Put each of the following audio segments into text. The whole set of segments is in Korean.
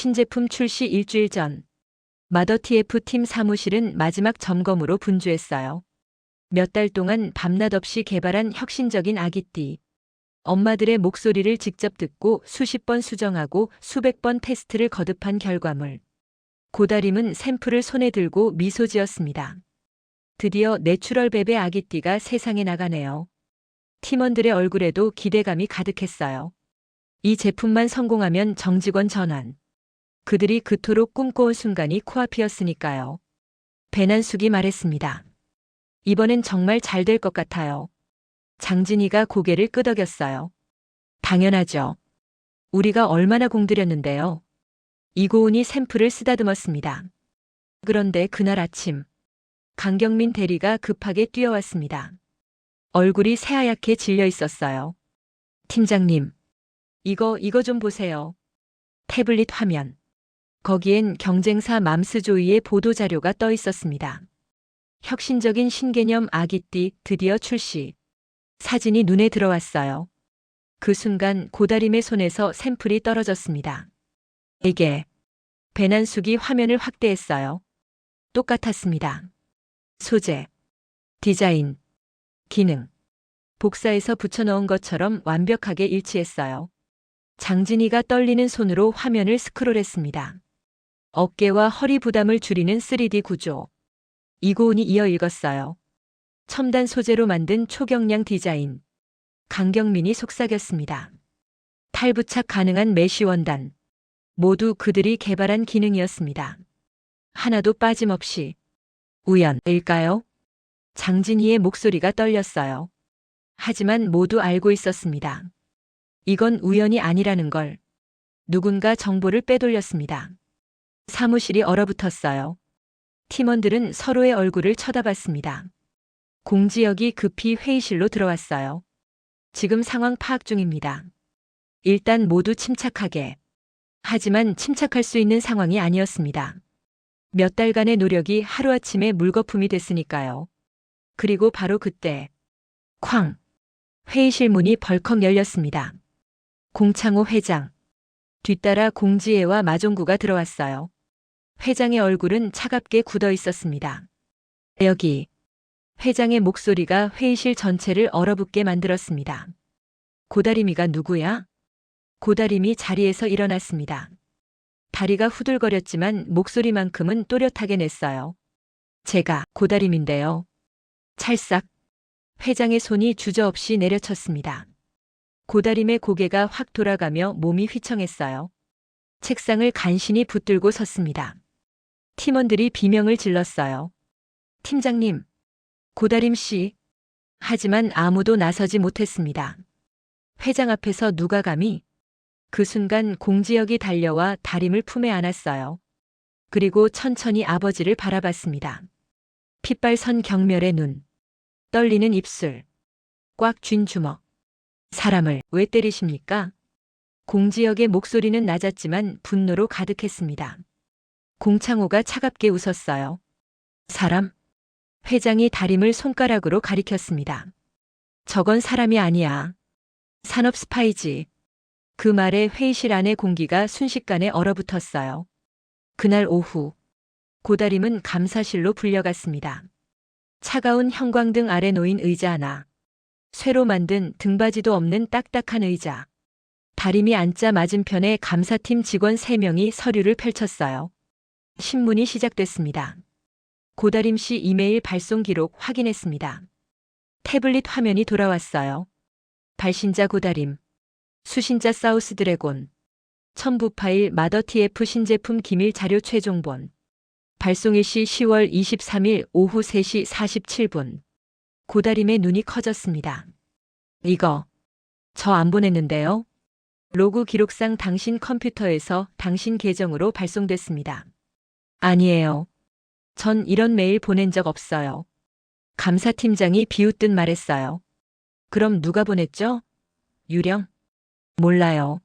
신제품 출시 일주일 전, 마더 TF 팀 사무실은 마지막 점검으로 분주했어요. 몇 달 동안 밤낮 없이 개발한 혁신적인 아기띠. 엄마들의 목소리를 직접 듣고 수십 번 수정하고 수백 번 테스트를 거듭한 결과물. 고다림은 샘플을 손에 들고 미소 지었습니다. 드디어 내추럴 베베 아기띠가 세상에 나가네요. 팀원들의 얼굴에도 기대감이 가득했어요. 이 제품만 성공하면 정직원 전환. 그들이 그토록 꿈꿔온 순간이 코앞이었으니까요. 배난숙이 말했습니다. 이번엔 정말 잘 될 것 같아요. 장진이가 고개를 끄덕였어요. 당연하죠. 우리가 얼마나 공들였는데요. 이고은이 샘플을 쓰다듬었습니다. 그런데 그날 아침, 강경민 대리가 급하게 뛰어왔습니다. 얼굴이 새하얗게 질려 있었어요. 팀장님, 이거 좀 보세요. 태블릿 화면. 거기엔 경쟁사 맘스조이의 보도자료가 떠 있었습니다. 혁신적인 신개념 아기띠 드디어 출시. 사진이 눈에 들어왔어요. 그 순간 고다림의 손에서 샘플이 떨어졌습니다. 이게 배난숙이 화면을 확대했어요. 똑같았습니다. 소재, 디자인, 기능. 복사해서 붙여넣은 것처럼 완벽하게 일치했어요. 장진이가 떨리는 손으로 화면을 스크롤했습니다. 어깨와 허리 부담을 줄이는 3D 구조. 이고은이 이어 읽었어요. 첨단 소재로 만든 초경량 디자인. 강경민이 속삭였습니다. 탈부착 가능한 메쉬 원단. 모두 그들이 개발한 기능이었습니다. 하나도 빠짐없이. 우연일까요? 장진희의 목소리가 떨렸어요. 하지만 모두 알고 있었습니다. 이건 우연이 아니라는 걸. 누군가 정보를 빼돌렸습니다. 사무실이 얼어붙었어요. 팀원들은 서로의 얼굴을 쳐다봤습니다. 공지혁이 급히 회의실로 들어왔어요. 지금 상황 파악 중입니다. 일단 모두 침착하게. 하지만 침착할 수 있는 상황이 아니었습니다. 몇 달간의 노력이 하루아침에 물거품이 됐으니까요. 그리고 바로 그때 쾅! 회의실 문이 벌컥 열렸습니다. 공창호 회장. 뒤따라 공지혜와 마종구가 들어왔어요. 회장의 얼굴은 차갑게 굳어 있었습니다. 여기. 회장의 목소리가 회의실 전체를 얼어붙게 만들었습니다. 고다림이가 누구야? 고다림이 자리에서 일어났습니다. 다리가 후들거렸지만 목소리만큼은 또렷하게 냈어요. 제가 고다림인데요. 찰싹. 회장의 손이 주저없이 내려쳤습니다. 고다림의 고개가 확 돌아가며 몸이 휘청했어요. 책상을 간신히 붙들고 섰습니다. 팀원들이 비명을 질렀어요. 팀장님, 고다림 씨. 하지만 아무도 나서지 못했습니다. 회장 앞에서 누가 감히? 그 순간 공지혁이 달려와 다림을 품에 안았어요. 그리고 천천히 아버지를 바라봤습니다. 핏발선 경멸의 눈, 떨리는 입술, 꽉 쥔 주먹. 사람을 왜 때리십니까? 공지혁의 목소리는 낮았지만 분노로 가득했습니다. 공창호가 차갑게 웃었어요. 사람? 회장이 다림을 손가락으로 가리켰습니다. 저건 사람이 아니야. 산업 스파이지. 그 말에 회의실 안의 공기가 순식간에 얼어붙었어요. 그날 오후, 고다림은 감사실로 불려갔습니다. 차가운 형광등 아래 놓인 의자 하나. 쇠로 만든 등받이도 없는 딱딱한 의자. 다림이 앉자 맞은편에 감사팀 직원 3명이 서류를 펼쳤어요. 신문이 시작됐습니다. 고다림 씨 이메일 발송 기록 확인했습니다. 태블릿 화면이 돌아왔어요. 발신자 고다림. 수신자 사우스 드래곤. 첨부 파일 마더 TF 신제품 기밀 자료 최종본. 발송일시 10월 23일 오후 3시 47분. 고다림의 눈이 커졌습니다. 이거 저 안 보냈는데요. 로그 기록상 당신 컴퓨터에서 당신 계정으로 발송됐습니다. 아니에요. 전 이런 메일 보낸 적 없어요. 감사팀장이 비웃듯 말했어요. 그럼 누가 보냈죠? 유령? 몰라요.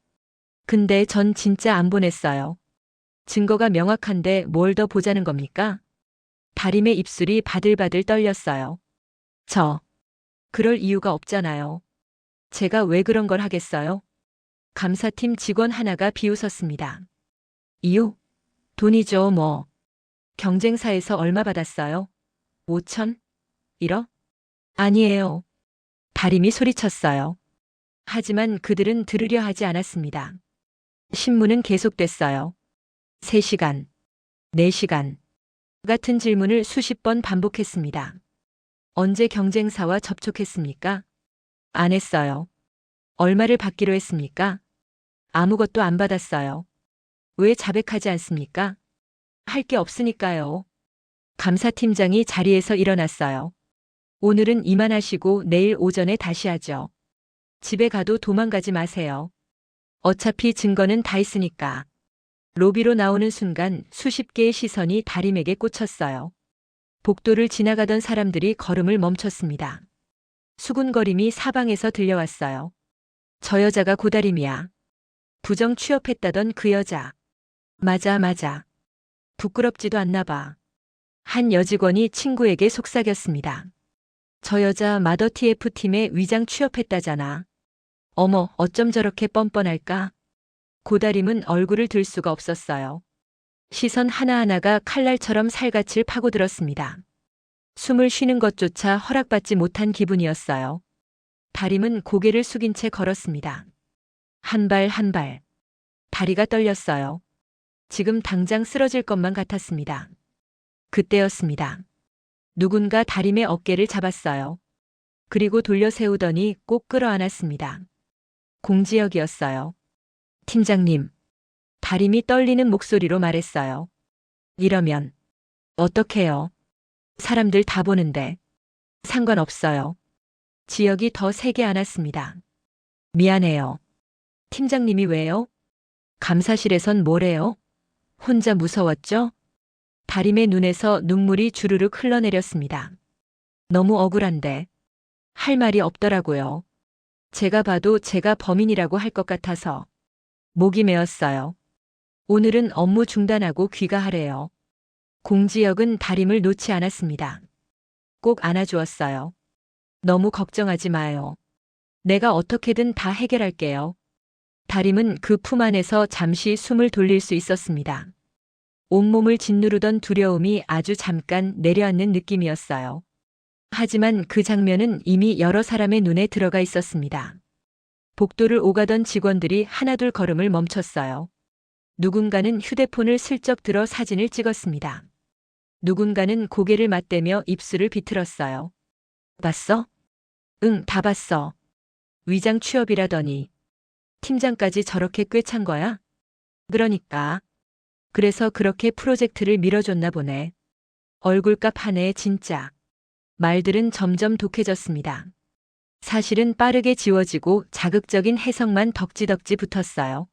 근데 전 진짜 안 보냈어요. 증거가 명확한데 뭘 더 보자는 겁니까? 다림의 입술이 바들바들 떨렸어요. 그럴 이유가 없잖아요. 제가 왜 그런 걸 하겠어요? 감사팀 직원 하나가 비웃었습니다. 이유? 돈이죠, 뭐. 경쟁사에서 얼마 받았어요? 5천? 1억? 아니에요. 다림이 소리쳤어요. 하지만 그들은 들으려 하지 않았습니다. 신문은 계속됐어요. 3시간, 4시간. 같은 질문을 수십 번 반복했습니다. 언제 경쟁사와 접촉했습니까? 안 했어요. 얼마를 받기로 했습니까? 아무것도 안 받았어요. 왜 자백하지 않습니까? 할 게 없으니까요. 감사팀장이 자리에서 일어났어요. 오늘은 이만하시고 내일 오전에 다시 하죠. 집에 가도 도망가지 마세요. 어차피 증거는 다 있으니까. 로비로 나오는 순간 수십 개의 시선이 다림에게 꽂혔어요. 복도를 지나가던 사람들이 걸음을 멈췄습니다. 수군거림이 사방에서 들려왔어요. 저 여자가 고다림이야. 부정 취업했다던 그 여자. 맞아, 맞아. 부끄럽지도 않나 봐. 한 여직원이 친구에게 속삭였습니다. 저 여자 마더 TF팀에 위장 취업했다잖아. 어머, 어쩜 저렇게 뻔뻔할까? 고다림은 얼굴을 들 수가 없었어요. 시선 하나하나가 칼날처럼 살갗을 파고들었습니다. 숨을 쉬는 것조차 허락받지 못한 기분이었어요. 다림은 고개를 숙인 채 걸었습니다. 한 발 한 발. 다리가 떨렸어요. 지금 당장 쓰러질 것만 같았습니다. 그때였습니다. 누군가 다림의 어깨를 잡았어요. 그리고 돌려 세우더니 꼭 끌어안았습니다. 공지혁이었어요. 팀장님. 다림이 떨리는 목소리로 말했어요. 이러면 어떡해요? 사람들 다 보는데. 상관없어요. 지혁이 더 세게 안았습니다. 미안해요. 팀장님이 왜요? 감사실에선 뭐래요? 혼자 무서웠죠? 다림의 눈에서 눈물이 주르륵 흘러내렸습니다. 너무 억울한데. 할 말이 없더라고요. 제가 봐도 제가 범인이라고 할 것 같아서. 목이 메었어요. 오늘은 업무 중단하고 귀가하래요. 공지혁은 다림을 놓지 않았습니다. 꼭 안아주었어요. 너무 걱정하지 마요. 내가 어떻게든 다 해결할게요. 다림은 그 품 안에서 잠시 숨을 돌릴 수 있었습니다. 온몸을 짓누르던 두려움이 아주 잠깐 내려앉는 느낌이었어요. 하지만 그 장면은 이미 여러 사람의 눈에 들어가 있었습니다. 복도를 오가던 직원들이 하나둘 걸음을 멈췄어요. 누군가는 휴대폰을 슬쩍 들어 사진을 찍었습니다. 누군가는 고개를 맞대며 입술을 비틀었어요. 봤어? 응, 다 봤어. 위장 취업이라더니. 팀장까지 저렇게 꿰찬 거야? 그러니까. 그래서 그렇게 프로젝트를 밀어줬나 보네. 얼굴값 하네, 진짜. 말들은 점점 독해졌습니다. 사실은 빠르게 지워지고 자극적인 해석만 덕지덕지 붙었어요.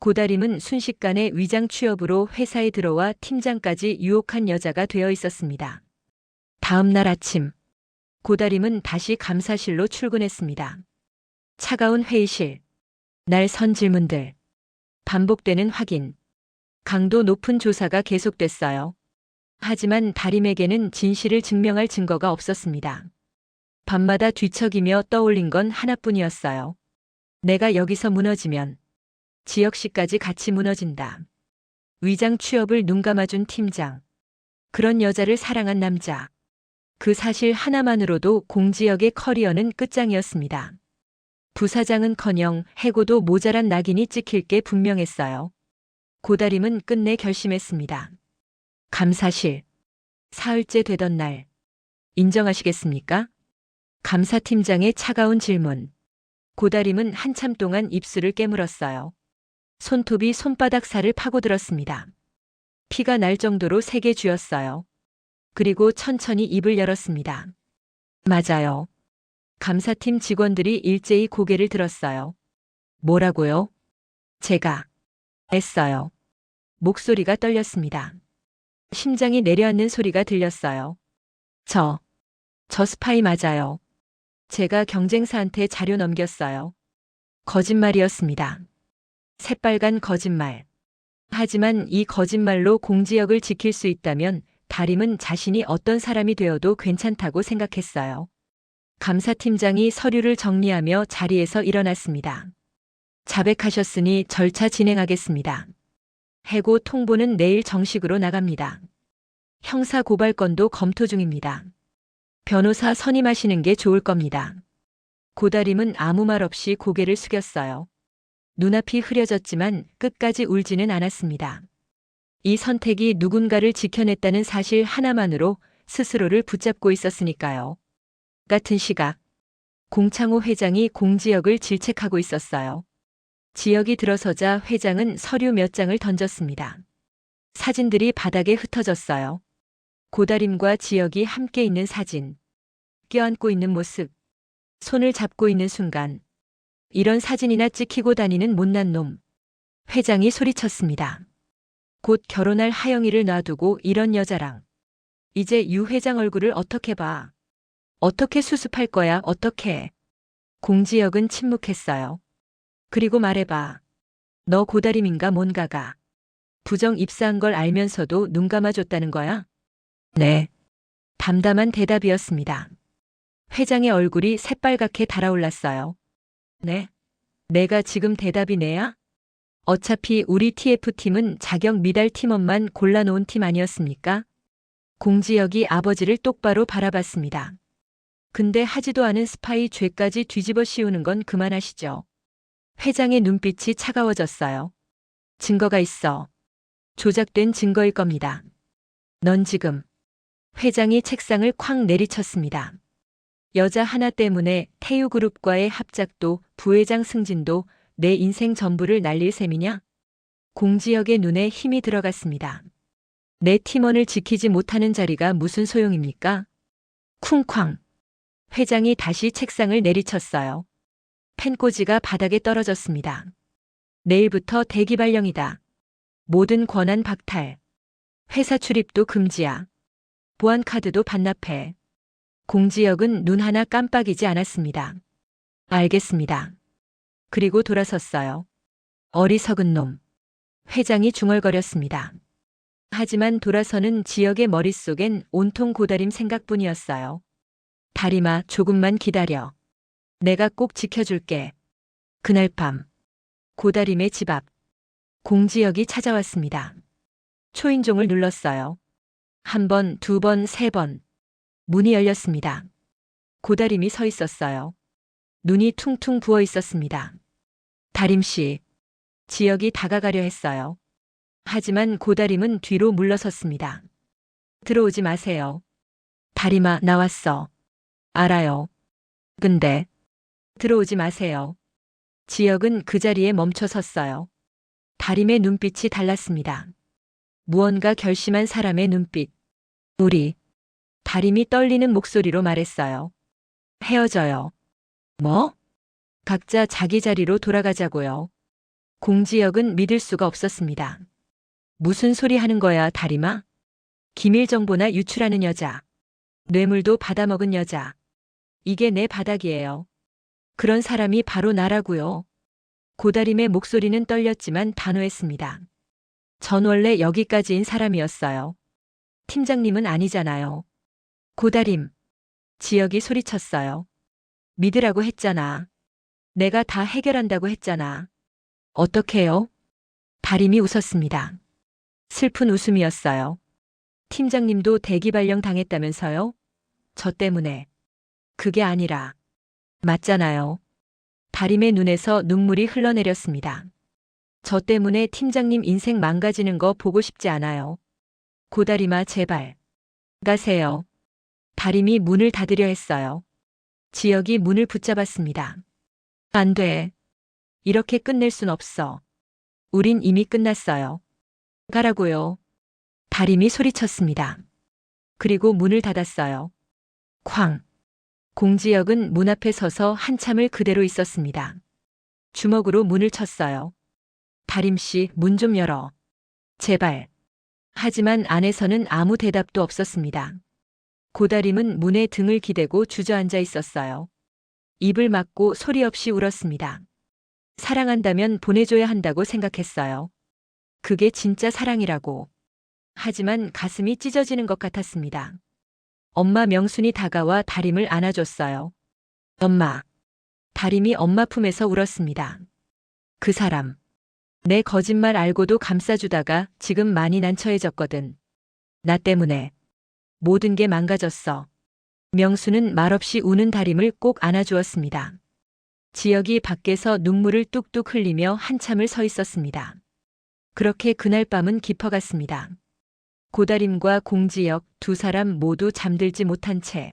고다림은 순식간에 위장 취업으로 회사에 들어와 팀장까지 유혹한 여자가 되어 있었습니다. 다음 날 아침, 고다림은 다시 감사실로 출근했습니다. 차가운 회의실, 날 선 질문들, 반복되는 확인, 강도 높은 조사가 계속됐어요. 하지만 다림에게는 진실을 증명할 증거가 없었습니다. 밤마다 뒤척이며 떠올린 건 하나뿐이었어요. 내가 여기서 무너지면 지혁 씨까지 같이 무너진다. 위장 취업을 눈감아준 팀장. 그런 여자를 사랑한 남자. 그 사실 하나만으로도 공지혁의 커리어는 끝장이었습니다. 부사장은커녕 해고도 모자란 낙인이 찍힐 게 분명했어요. 고다림은 끝내 결심했습니다. 감사실. 사흘째 되던 날. 인정하시겠습니까? 감사팀장의 차가운 질문. 고다림은 한참 동안 입술을 깨물었어요. 손톱이 손바닥 살을 파고들었습니다. 피가 날 정도로 세게 쥐었어요. 그리고 천천히 입을 열었습니다. 맞아요. 감사팀 직원들이 일제히 고개를 들었어요. 뭐라고요? 제가 했어요. 목소리가 떨렸습니다. 심장이 내려앉는 소리가 들렸어요. 저 스파이 맞아요. 제가 경쟁사한테 자료 넘겼어요. 거짓말이었습니다. 새빨간 거짓말. 하지만 이 거짓말로 공지혁을 지킬 수 있다면 다림은 자신이 어떤 사람이 되어도 괜찮다고 생각했어요. 감사팀장이 서류를 정리하며 자리에서 일어났습니다. 자백하셨으니 절차 진행하겠습니다. 해고 통보는 내일 정식으로 나갑니다. 형사 고발 건도 검토 중입니다. 변호사 선임하시는 게 좋을 겁니다. 고다림은 아무 말 없이 고개를 숙였어요. 눈앞이 흐려졌지만 끝까지 울지는 않았습니다. 이 선택이 누군가를 지켜냈다는 사실 하나만으로 스스로를 붙잡고 있었으니까요. 같은 시각, 공창호 회장이 공지혁을 질책하고 있었어요. 지혁이 들어서자 회장은 서류 몇 장을 던졌습니다. 사진들이 바닥에 흩어졌어요. 고다림과 지혁이 함께 있는 사진, 껴안고 있는 모습, 손을 잡고 있는 순간, 이런 사진이나 찍히고 다니는 못난 놈. 회장이 소리쳤습니다. 곧 결혼할 하영이를 놔두고 이런 여자랑. 이제 유 회장 얼굴을 어떻게 봐. 어떻게 수습할 거야, 어떻게. 공지혁은 침묵했어요. 그리고 말해봐. 너 고다림인가 뭔가가. 부정 입사한 걸 알면서도 눈 감아줬다는 거야? 네. 담담한 대답이었습니다. 회장의 얼굴이 새빨갛게 달아올랐어요. 네. 내가 지금 대답이 내야? 어차피 우리 TF팀은 자격 미달 팀원만 골라놓은 팀 아니었습니까? 공지혁이 아버지를 똑바로 바라봤습니다. 근데 하지도 않은 스파이 죄까지 뒤집어 씌우는 건 그만하시죠. 회장의 눈빛이 차가워졌어요. 증거가 있어. 조작된 증거일 겁니다. 넌 지금. 회장이 책상을 쾅 내리쳤습니다. 여자 하나 때문에 태유그룹과의 합작도 부회장 승진도 내 인생 전부를 날릴 셈이냐? 공지혁의 눈에 힘이 들어갔습니다. 내 팀원을 지키지 못하는 자리가 무슨 소용입니까? 쿵쾅. 회장이 다시 책상을 내리쳤어요. 펜꽂이가 바닥에 떨어졌습니다. 내일부터 대기 발령이다. 모든 권한 박탈. 회사 출입도 금지야. 보안카드도 반납해. 공지혁은 눈 하나 깜빡이지 않았습니다. 알겠습니다. 그리고 돌아섰어요. 어리석은 놈. 회장이 중얼거렸습니다. 하지만 돌아서는 지혁의 머릿속엔 온통 고다림 생각뿐이었어요. 다림아, 조금만 기다려. 내가 꼭 지켜줄게. 그날 밤, 고다림의 집 앞. 공지혁이 찾아왔습니다. 초인종을 눌렀어요. 한 번, 두 번, 세 번. 문이 열렸습니다. 고다림이 서 있었어요. 눈이 퉁퉁 부어 있었습니다. 다림씨. 지혁이 다가가려 했어요. 하지만 고다림은 뒤로 물러섰습니다. 들어오지 마세요. 다림아, 나왔어. 알아요. 근데 들어오지 마세요. 지혁은 그 자리에 멈춰 섰어요. 다림의 눈빛이 달랐습니다. 무언가 결심한 사람의 눈빛. 우리. 다림이 떨리는 목소리로 말했어요. 헤어져요. 뭐? 각자 자기 자리로 돌아가자고요. 공지혁은 믿을 수가 없었습니다. 무슨 소리 하는 거야, 다림아? 기밀 정보나 유출하는 여자. 뇌물도 받아먹은 여자. 이게 내 바닥이에요. 그런 사람이 바로 나라고요. 고다림의 목소리는 떨렸지만 단호했습니다. 전 원래 여기까지인 사람이었어요. 팀장님은 아니잖아요. 고다림. 지혁이 소리쳤어요. 믿으라고 했잖아. 내가 다 해결한다고 했잖아. 어떻게요? 다림이 웃었습니다. 슬픈 웃음이었어요. 팀장님도 대기 발령 당했다면서요? 저 때문에. 그게 아니라. 맞잖아요. 다림의 눈에서 눈물이 흘러내렸습니다. 저 때문에 팀장님 인생 망가지는 거 보고 싶지 않아요. 고다림아, 제발. 가세요. 다림이 문을 닫으려 했어요. 지혁이 문을 붙잡았습니다. 안 돼. 이렇게 끝낼 순 없어. 우린 이미 끝났어요. 가라고요. 다림이 소리쳤습니다. 그리고 문을 닫았어요. 쾅. 공지혁은 문 앞에 서서 한참을 그대로 있었습니다. 주먹으로 문을 쳤어요. 다림씨, 문 좀 열어. 제발. 하지만 안에서는 아무 대답도 없었습니다. 고다림은 문에 등을 기대고 주저앉아 있었어요. 입을 막고 소리 없이 울었습니다. 사랑한다면 보내줘야 한다고 생각했어요. 그게 진짜 사랑이라고. 하지만 가슴이 찢어지는 것 같았습니다. 엄마 명순이 다가와 다림을 안아줬어요. 엄마. 다림이 엄마 품에서 울었습니다. 그 사람. 내 거짓말 알고도 감싸주다가 지금 많이 난처해졌거든. 나 때문에 모든 게 망가졌어. 명수는 말없이 우는 다림을 꼭 안아주었습니다. 지혁이 밖에서 눈물을 뚝뚝 흘리며 한참을 서 있었습니다. 그렇게 그날 밤은 깊어갔습니다. 고다림과 공지혁 두 사람 모두 잠들지 못한 채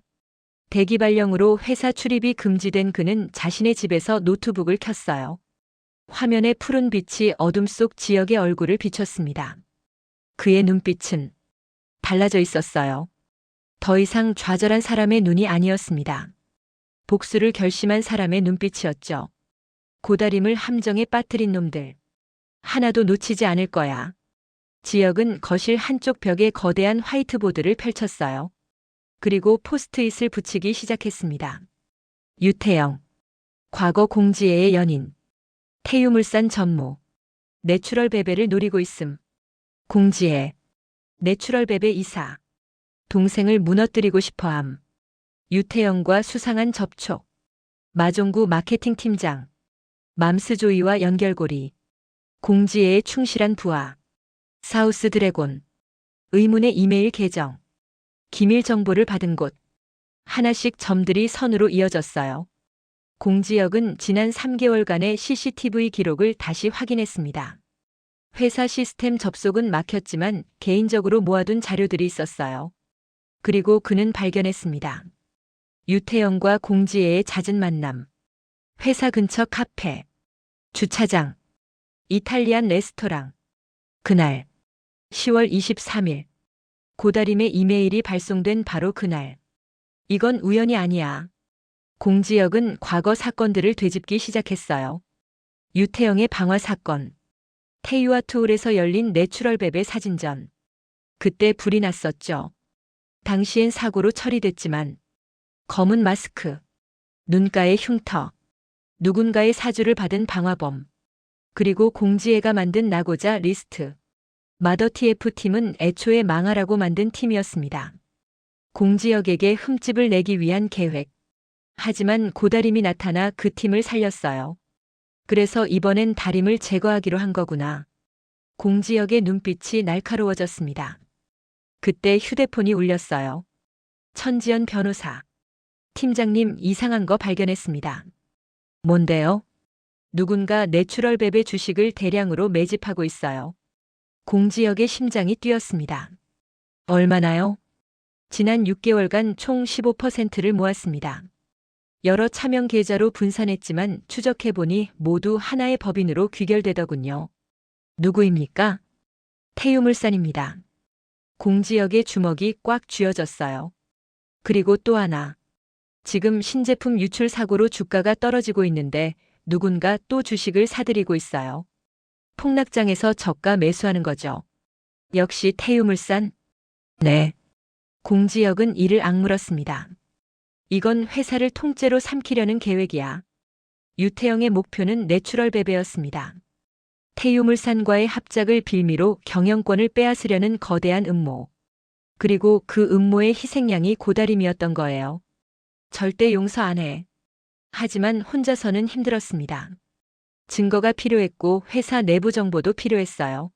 대기발령으로 회사 출입이 금지된 그는 자신의 집에서 노트북을 켰어요. 화면에 푸른 빛이 어둠 속 지혁의 얼굴을 비췄습니다. 그의 눈빛은 달라져 있었어요. 더 이상 좌절한 사람의 눈이 아니었습니다. 복수를 결심한 사람의 눈빛이었죠. 고다림을 함정에 빠뜨린 놈들. 하나도 놓치지 않을 거야. 지혁은 거실 한쪽 벽에 거대한 화이트보드를 펼쳤어요. 그리고 포스트잇을 붙이기 시작했습니다. 유태영. 과거 공지혜의 연인. 태유물산 전무. 내추럴 베베를 노리고 있음. 공지혜. 내추럴 베베 이사. 동생을 무너뜨리고 싶어함. 유태영과 수상한 접촉. 마종구 마케팅 팀장. 맘스조이와 연결고리. 공지혜의 충실한 부하. 사우스 드래곤. 의문의 이메일 계정. 기밀 정보를 받은 곳. 하나씩 점들이 선으로 이어졌어요. 공지혁은 지난 3개월간의 CCTV 기록을 다시 확인했습니다. 회사 시스템 접속은 막혔지만 개인적으로 모아둔 자료들이 있었어요. 그리고 그는 발견했습니다. 유태영과 공지혜의 잦은 만남. 회사 근처 카페. 주차장. 이탈리안 레스토랑. 그날 10월 23일 고다림의 이메일이 발송된 바로 그날. 이건 우연이 아니야. 공지혁은 과거 사건들을 되짚기 시작했어요. 유태영의 방화 사건. 태유와 투울에서 열린 내추럴베베 사진전. 그때 불이 났었죠. 당시엔 사고로 처리됐지만 검은 마스크, 눈가에 흉터, 누군가의 사주를 받은 방화범, 그리고 공지혜가 만든 나고자 리스트. 마더 TF팀은 애초에 망하라고 만든 팀이었습니다. 공지혁에게 흠집을 내기 위한 계획. 하지만 고다림이 나타나 그 팀을 살렸어요. 그래서 이번엔 다림을 제거하기로 한 거구나. 공지혁의 눈빛이 날카로워졌습니다. 그때 휴대폰이 울렸어요. 천지연 변호사. 팀장님 이상한 거 발견했습니다. 뭔데요? 누군가 내추럴베베 주식을 대량으로 매집하고 있어요. 공지혁의 심장이 뛰었습니다. 얼마나요? 지난 6개월간 총 15%를 모았습니다. 여러 차명 계좌로 분산했지만 추적해보니 모두 하나의 법인으로 귀결되더군요. 누구입니까? 태유물산입니다. 공지혁의 주먹이 꽉 쥐어졌어요. 그리고 또 하나. 지금 신제품 유출 사고로 주가가 떨어지고 있는데 누군가 또 주식을 사들이고 있어요. 폭락장에서 저가 매수하는 거죠. 역시 태유물산? 네. 공지혁은 이를 악물었습니다. 이건 회사를 통째로 삼키려는 계획이야. 유태영의 목표는 내추럴베베였습니다. 태유물산과의 합작을 빌미로 경영권을 빼앗으려는 거대한 음모. 그리고 그 음모의 희생양이 고다림이었던 거예요. 절대 용서 안 해. 하지만 혼자서는 힘들었습니다. 증거가 필요했고 회사 내부 정보도 필요했어요.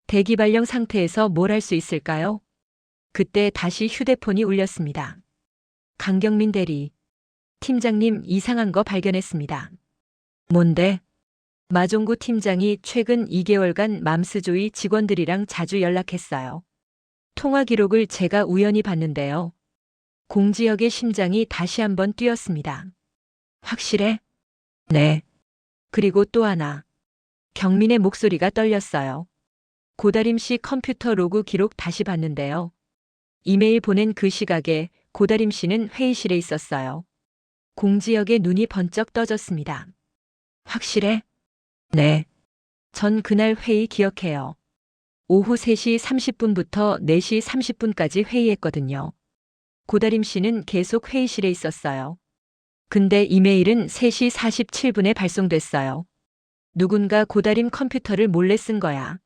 대기발령 상태에서 뭘 할 수 있을까요? 그때 다시 휴대폰이 울렸습니다. 강경민 대리. 팀장님 이상한 거 발견했습니다. 뭔데? 마종구 팀장이 최근 2개월간 맘스조이 직원들이랑 자주 연락했어요. 통화 기록을 제가 우연히 봤는데요. 공지혁의 심장이 다시 한번 뛰었습니다. 확실해? 네. 그리고 또 하나. 경민의 목소리가 떨렸어요. 고다림 씨 컴퓨터 로그 기록 다시 봤는데요. 이메일 보낸 그 시각에 고다림 씨는 회의실에 있었어요. 공지혁의 눈이 번쩍 떠졌습니다. 확실해? 네. 전 그날 회의 기억해요. 오후 3시 30분부터 4시 30분까지 회의했거든요. 고다림 씨는 계속 회의실에 있었어요. 근데 이메일은 3시 47분에 발송됐어요. 누군가 고다림 컴퓨터를 몰래 쓴 거야.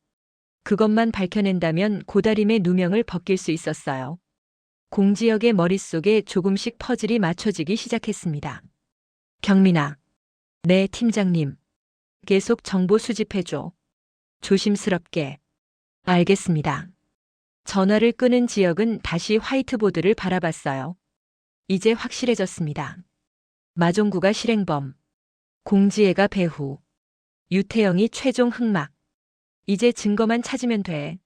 그것만 밝혀낸다면 고다림의 누명을 벗길 수 있었어요. 공지혁의 머릿속에 조금씩 퍼즐이 맞춰지기 시작했습니다. 경민아. 네, 팀장님. 계속 정보 수집해줘. 조심스럽게. 알겠습니다. 전화를 끊은 지역은 다시 화이트보드를 바라봤어요. 이제 확실해졌습니다. 마종구가 실행범, 공지혜가 배후, 유태영이 최종 흑막. 이제 증거만 찾으면 돼.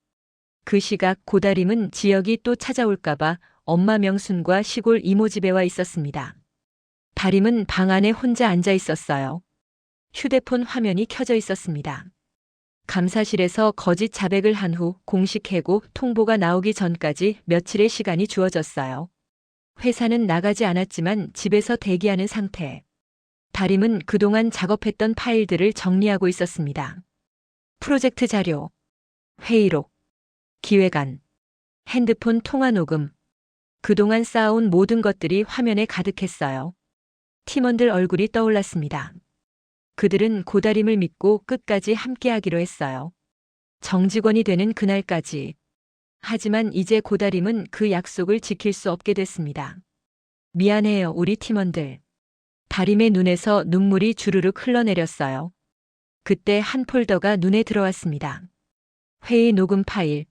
그 시각 고다림은 지역이 또 찾아올까봐 엄마 명순과 시골 이모 집에 와 있었습니다. 다림은 방 안에 혼자 앉아 있었어요. 휴대폰 화면이 켜져 있었습니다. 감사실에서 거짓 자백을 한 후 공식 해고 통보가 나오기 전까지 며칠의 시간이 주어졌어요. 회사는 나가지 않았지만 집에서 대기하는 상태. 다림은 그동안 작업했던 파일들을 정리하고 있었습니다. 프로젝트 자료, 회의록, 기획안, 핸드폰 통화 녹음. 그동안 쌓아온 모든 것들이 화면에 가득했어요. 팀원들 얼굴이 떠올랐습니다. 그들은 고다림을 믿고 끝까지 함께하기로 했어요. 정직원이 되는 그날까지. 하지만 이제 고다림은 그 약속을 지킬 수 없게 됐습니다. 미안해요, 우리 팀원들. 다림의 눈에서 눈물이 주르륵 흘러내렸어요. 그때 한 폴더가 눈에 들어왔습니다. 회의 녹음 파일.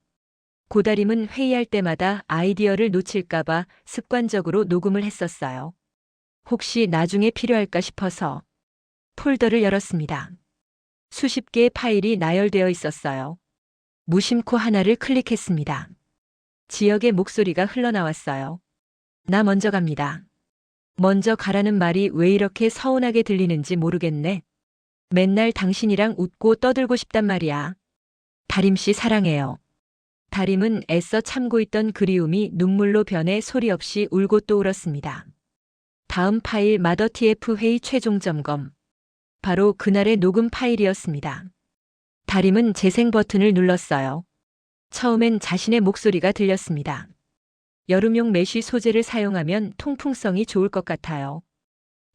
고다림은 회의할 때마다 아이디어를 놓칠까봐 습관적으로 녹음을 했었어요. 혹시 나중에 필요할까 싶어서 폴더를 열었습니다. 수십 개의 파일이 나열되어 있었어요. 무심코 하나를 클릭했습니다. 지역의 목소리가 흘러나왔어요. 나 먼저 갑니다. 먼저 가라는 말이 왜 이렇게 서운하게 들리는지 모르겠네. 맨날 당신이랑 웃고 떠들고 싶단 말이야. 다림씨 사랑해요. 다림은 애써 참고 있던 그리움이 눈물로 변해 소리 없이 울고 또 울었습니다. 다음 파일 마더 TF 회의 최종 점검. 바로 그날의 녹음 파일이었습니다. 다림은 재생 버튼을 눌렀어요. 처음엔 자신의 목소리가 들렸습니다. 여름용 메쉬 소재를 사용하면 통풍성이 좋을 것 같아요.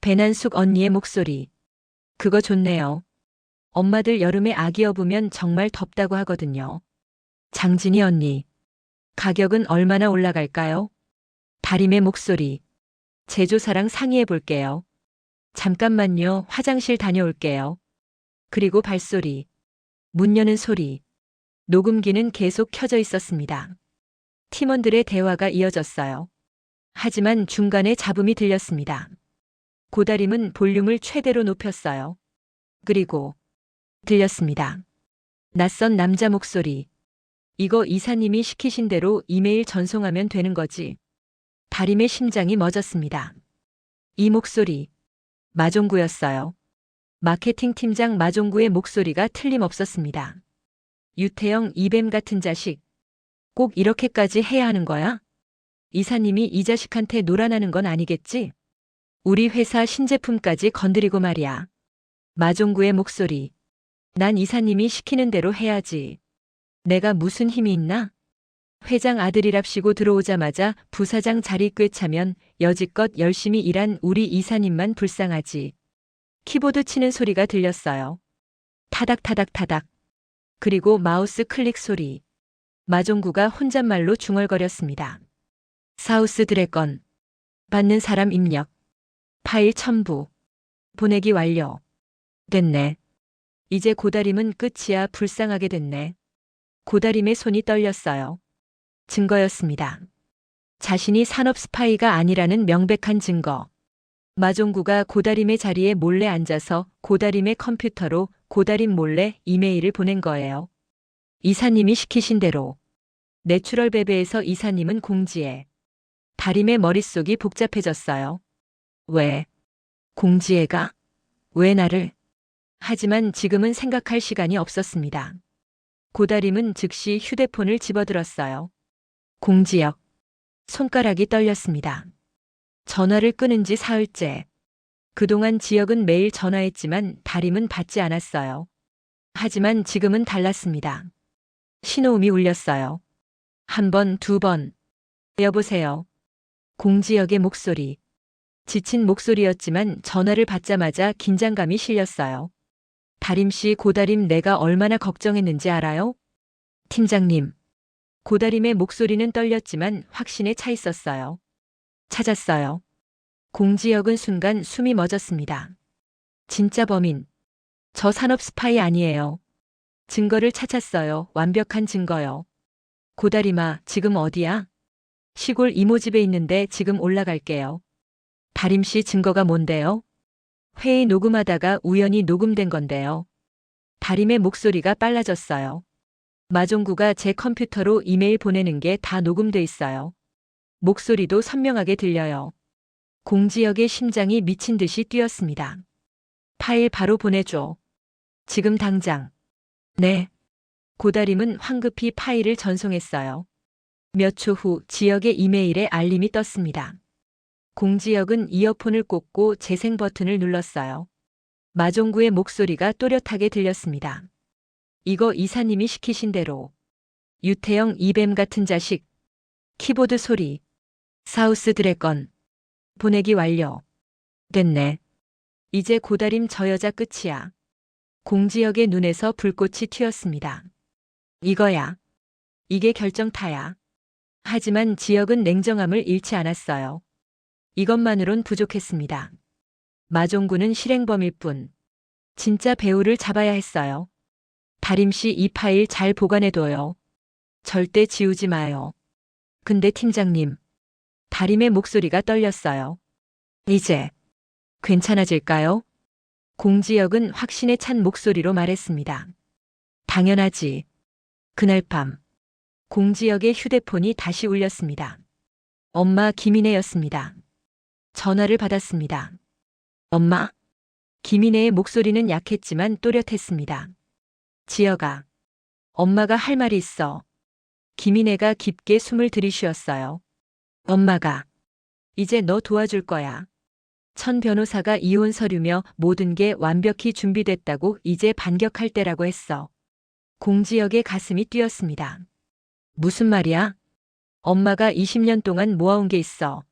배난숙 언니의 목소리. 그거 좋네요. 엄마들 여름에 아기 업으면 정말 덥다고 하거든요. 장진희 언니. 가격은 얼마나 올라갈까요? 다림의 목소리. 제조사랑 상의해 볼게요. 잠깐만요. 화장실 다녀올게요. 그리고 발소리. 문 여는 소리. 녹음기는 계속 켜져 있었습니다. 팀원들의 대화가 이어졌어요. 하지만 중간에 잡음이 들렸습니다. 고다림은 볼륨을 최대로 높였어요. 그리고 들렸습니다. 낯선 남자 목소리. 이거 이사님이 시키신 대로 이메일 전송하면 되는 거지. 다림의 심장이 멎었습니다. 이 목소리. 마종구였어요. 마케팅 팀장 마종구의 목소리가 틀림없었습니다. 유태영 이뱀 같은 자식. 꼭 이렇게까지 해야 하는 거야? 이사님이 이 자식한테 놀아나는 건 아니겠지? 우리 회사 신제품까지 건드리고 말이야. 마종구의 목소리. 난 이사님이 시키는 대로 해야지. 내가 무슨 힘이 있나? 회장 아들이랍시고 들어오자마자 부사장 자리 꿰차면 여지껏 열심히 일한 우리 이사님만 불쌍하지. 키보드 치는 소리가 들렸어요. 타닥타닥타닥. 그리고 마우스 클릭 소리. 마종구가 혼잣말로 중얼거렸습니다. 사우스 드래건. 받는 사람 입력. 파일 첨부. 보내기 완료. 됐네. 이제 고다림은 끝이야. 불쌍하게 됐네. 고다림의 손이 떨렸어요. 증거였습니다. 자신이 산업 스파이가 아니라는 명백한 증거. 마종구가 고다림의 자리에 몰래 앉아서 고다림의 컴퓨터로 고다림 몰래 이메일을 보낸 거예요. 이사님이 시키신 대로. 내추럴 베베에서 이사님은 공지혜. 다림의 머릿속이 복잡해졌어요. 왜? 공지혜가? 왜 나를? 하지만 지금은 생각할 시간이 없었습니다. 고다림은 즉시 휴대폰을 집어들었어요. 공지역. 손가락이 떨렸습니다. 전화를 끊은 지 사흘째. 그동안 지역은 매일 전화했지만 다림은 받지 않았어요. 하지만 지금은 달랐습니다. 신호음이 울렸어요. 한 번, 두 번. 여보세요. 공지역의 목소리. 지친 목소리였지만 전화를 받자마자 긴장감이 실렸어요. 다림씨, 고다림 내가 얼마나 걱정했는지 알아요? 팀장님. 고다림의 목소리는 떨렸지만 확신에 차 있었어요. 찾았어요. 공지역은 순간 숨이 멎었습니다. 진짜 범인. 저 산업 스파이 아니에요. 증거를 찾았어요. 완벽한 증거요. 고다리마, 지금 어디야? 시골 이모 집에 있는데 지금 올라갈게요. 다림씨 증거가 뭔데요? 회의 녹음하다가 우연히 녹음된 건데요. 다림의 목소리가 빨라졌어요. 마종구가 제 컴퓨터로 이메일 보내는 게 다 녹음돼 있어요. 목소리도 선명하게 들려요. 공지혁의 심장이 미친 듯이 뛰었습니다. 파일 바로 보내줘. 지금 당장. 네. 고다림은 황급히 파일을 전송했어요. 몇 초 후 지혁의 이메일에 알림이 떴습니다. 공지혁은 이어폰을 꽂고 재생 버튼을 눌렀어요. 마종구의 목소리가 또렷하게 들렸습니다. 이거 이사님이 시키신 대로. 유태영 이뱀 같은 자식. 키보드 소리. 사우스 드래건. 보내기 완료. 됐네. 이제 고다림 저 여자 끝이야. 공지혁의 눈에서 불꽃이 튀었습니다. 이거야. 이게 결정타야. 하지만 지혁은 냉정함을 잃지 않았어요. 이것만으론 부족했습니다. 마종구는 실행범일 뿐. 진짜 배우를 잡아야 했어요. 다림씨 이 파일 잘 보관해둬요. 절대 지우지 마요. 근데 팀장님. 다림의 목소리가 떨렸어요. 이제 괜찮아질까요? 공지혁은 확신에 찬 목소리로 말했습니다. 당연하지. 그날 밤 공지혁의 휴대폰이 다시 울렸습니다. 엄마 김인혜였습니다. 전화를 받았습니다. 엄마? 김인혜의 목소리는 약했지만 또렷했습니다. 지혁아. 엄마가 할 말이 있어. 김인혜가 깊게 숨을 들이쉬었어요. 엄마가. 이제 너 도와줄 거야. 천 변호사가 이혼 서류며 모든 게 완벽히 준비됐다고 이제 반격할 때라고 했어. 공지혁의 가슴이 뛰었습니다. 무슨 말이야? 엄마가 20년 동안 모아온 게 있어.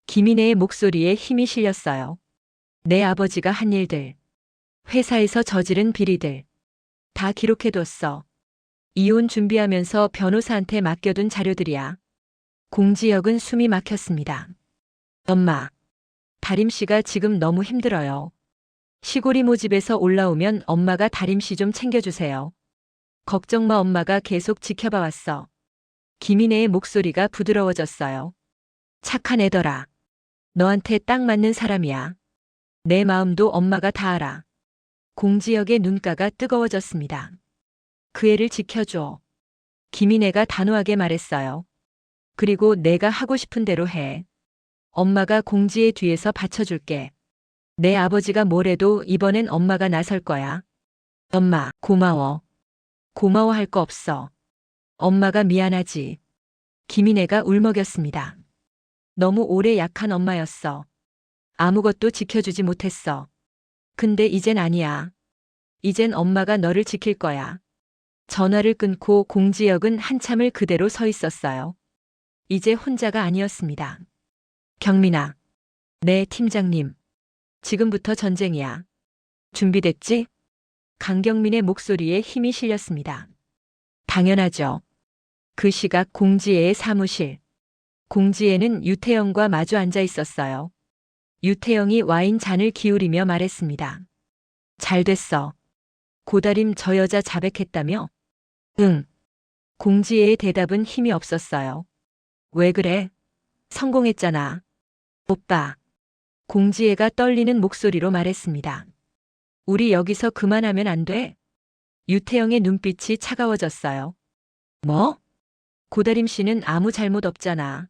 김인혜의 목소리에 힘이 실렸어요. 내 아버지가 한 일들. 회사에서 저지른 비리들. 다 기록해뒀어. 이혼 준비하면서 변호사한테 맡겨둔 자료들이야. 공지혁은 숨이 막혔습니다. 엄마. 다림씨가 지금 너무 힘들어요. 시골 이모 집에서 올라오면 엄마가 다림씨 좀 챙겨주세요. 걱정 마 엄마가 계속 지켜봐 왔어. 김인혜의 목소리가 부드러워졌어요. 착한 애더라. 너한테 딱 맞는 사람이야. 내 마음도 엄마가 다 알아. 공지혁의 눈가가 뜨거워졌습니다. 그 애를 지켜줘. 김인혜가 단호하게 말했어요. 그리고 내가 하고 싶은 대로 해. 엄마가 공지의 뒤에서 받쳐줄게. 내 아버지가 뭐래도 이번엔 엄마가 나설 거야. 엄마, 고마워. 고마워할 거 없어. 엄마가 미안하지. 김인혜가 울먹였습니다. 너무 오래 약한 엄마였어. 아무것도 지켜주지 못했어. 근데 이젠 아니야. 이젠 엄마가 너를 지킬 거야. 전화를 끊고 공지혁은 한참을 그대로 서 있었어요. 이제 혼자가 아니었습니다. 경민아. 네, 팀장님. 지금부터 전쟁이야. 준비됐지? 강경민의 목소리에 힘이 실렸습니다. 당연하죠. 그 시각 공지혜의 사무실. 공지혜는 유태영과 마주 앉아 있었어요. 유태영이 와인 잔을 기울이며 말했습니다. 잘 됐어. 고다림 저 여자 자백했다며? 응. 공지혜의 대답은 힘이 없었어요. 왜 그래? 성공했잖아. 오빠. 공지혜가 떨리는 목소리로 말했습니다. 우리 여기서 그만하면 안 돼? 유태영의 눈빛이 차가워졌어요. 뭐? 고다림 씨는 아무 잘못 없잖아.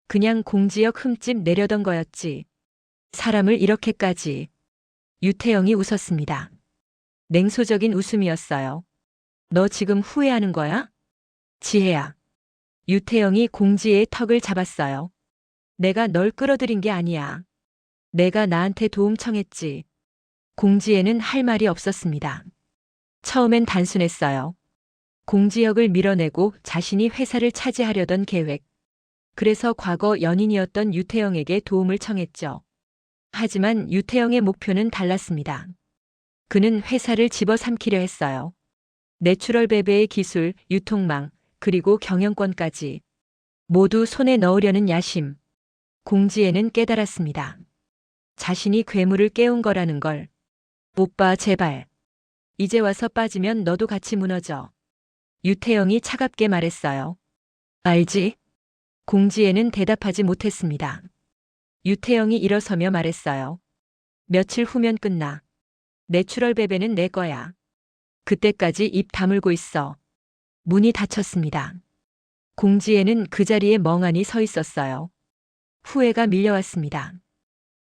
그냥 공지혁 흠집 내려던 거였지. 사람을 이렇게까지. 유태영이 웃었습니다. 냉소적인 웃음이었어요. 너 지금 후회하는 거야? 지혜야. 유태영이 공지혜의 턱을 잡았어요. 내가 널 끌어들인 게 아니야. 내가 나한테 도움 청했지. 공지혜는 할 말이 없었습니다. 처음엔 단순했어요. 공지혁을 밀어내고 자신이 회사를 차지하려던 계획. 그래서 과거 연인이었던 유태영에게 도움을 청했죠. 하지만 유태영의 목표는 달랐습니다. 그는 회사를 집어삼키려 했어요. 내추럴 베베의 기술, 유통망, 그리고 경영권까지 모두 손에 넣으려는 야심. 공지혜는 깨달았습니다. 자신이 괴물을 깨운 거라는 걸. 오빠 제발. 이제 와서 빠지면 너도 같이 무너져. 유태영이 차갑게 말했어요. 알지? 공지혜는 대답하지 못했습니다. 유태영이 일어서며 말했어요. 며칠 후면 끝나. 내추럴 베베는 내 거야. 그때까지 입 다물고 있어. 문이 닫혔습니다. 공지혜는 그 자리에 멍하니 서 있었어요. 후회가 밀려왔습니다.